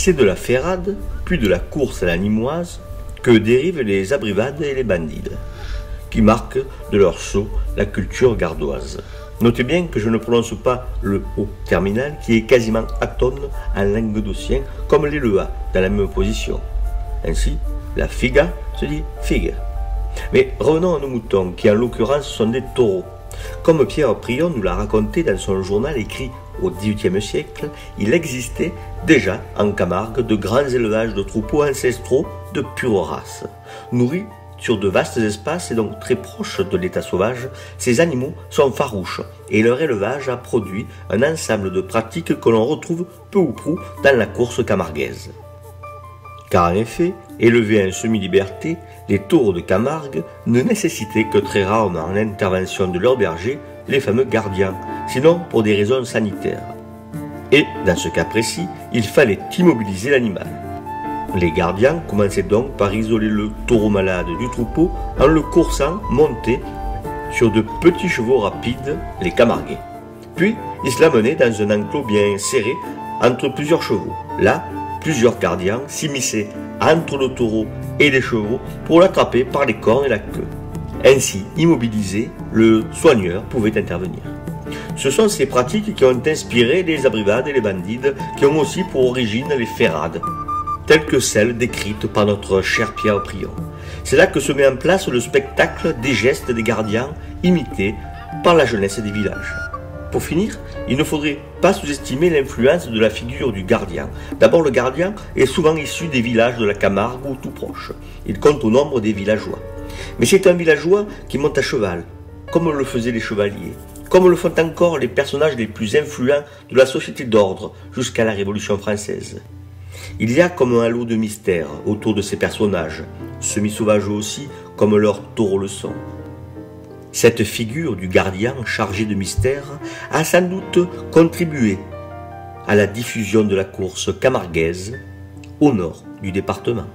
C'est de la ferrade, puis de la course à la nimoise, que dérivent les abrivades et les bandides, qui marquent de leur sceau la culture gardoise. Notez bien que je ne prononce pas le O terminal qui est quasiment atone en languedocien comme l'est le A dans la même position. Ainsi, la figa se dit figue. Mais revenons à nos moutons qui en l'occurrence sont des taureaux. Comme Pierre Prion nous l'a raconté dans son journal écrit au XVIIIe siècle, il existait déjà en Camargue de grands élevages de troupeaux ancestraux de pure race. Nourris sur de vastes espaces et donc très proches de l'état sauvage, ces animaux sont farouches et leur élevage a produit un ensemble de pratiques que l'on retrouve peu ou prou dans la course camarguaise. Car en effet, élevés en semi-liberté, les taureaux de Camargue ne nécessitaient que très rarement l'intervention de leur berger, les fameux gardiens, sinon pour des raisons sanitaires. Et, dans ce cas précis, il fallait immobiliser l'animal. Les gardiens commençaient donc par isoler le taureau malade du troupeau en le coursant monté sur de petits chevaux rapides, les camarguais. Puis, ils se l'amenaient dans un enclos bien serré entre plusieurs chevaux. Là, plusieurs gardiens s'immisçaient entre le taureau et les chevaux pour l'attraper par les cornes et la queue. Ainsi, immobilisé, le soigneur pouvait intervenir. Ce sont ces pratiques qui ont inspiré les abrivades et les bandides, qui ont aussi pour origine les ferrades, telles que celles décrites par notre cher Pierre Prion. C'est là que se met en place le spectacle des gestes des gardiens imités par la jeunesse des villages. Pour finir, il ne faudrait pas sous-estimer l'influence de la figure du gardien. D'abord, le gardien est souvent issu des villages de la Camargue ou tout proche. Il compte au nombre des villageois. Mais c'est un villageois qui monte à cheval, comme le faisaient les chevaliers, comme le font encore les personnages les plus influents de la société d'ordre jusqu'à la Révolution française. Il y a comme un halo de mystère autour de ces personnages, semi-sauvages aussi, comme leurs taureaux le sont. Cette figure du gardien chargé de mystère a sans doute contribué à la diffusion de la course camarguaise au nord du département.